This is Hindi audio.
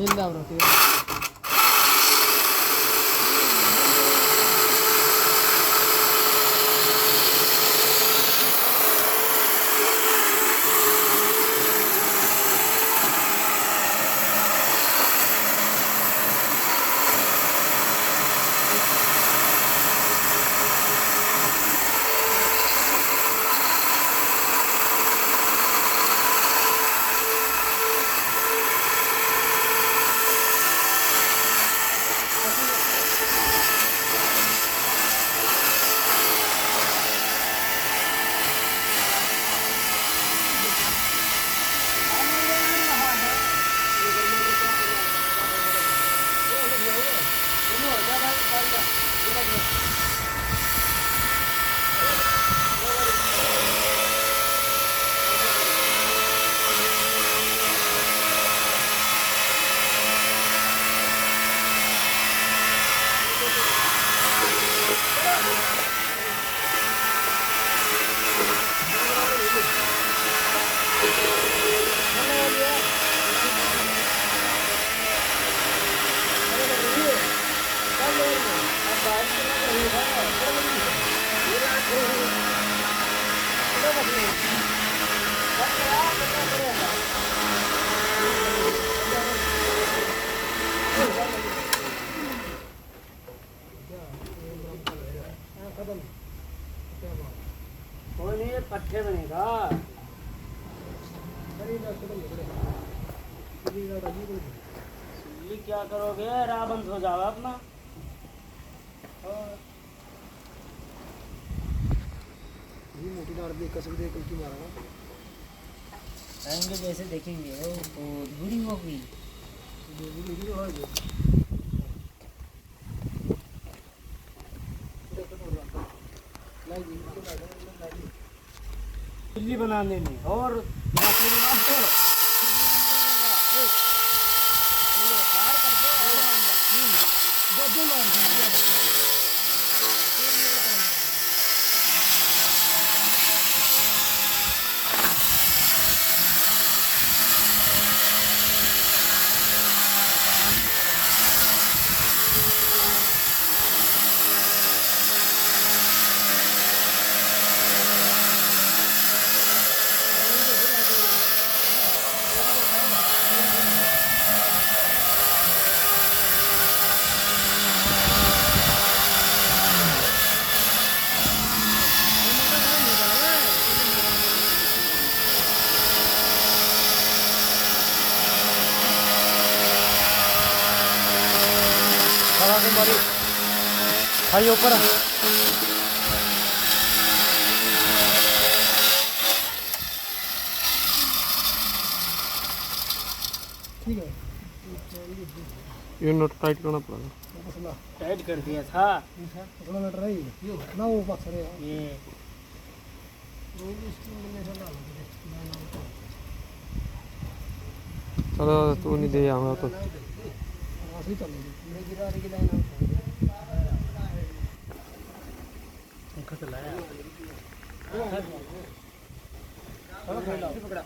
जिंदा रखिए। कोई नहीं, पट्टे बनेगा। क्या करोगे, रावण हो जाओ अपना। मोटी डाल दी कसम दे कल की मारा आएंगे जैसे देखेंगे वो तो बुरी होगी। दिल्ली बनाने में और भाई ऊपर ठीक है। ये नट टाइट करना पड़ेगा। टाइट कर दिया था थोड़ा नट रही ना वो बक्स रे ये। चलो तू नहीं दे आऊँगा तो ऐसे चल रही गिरा रही लाइन है। पकड़ा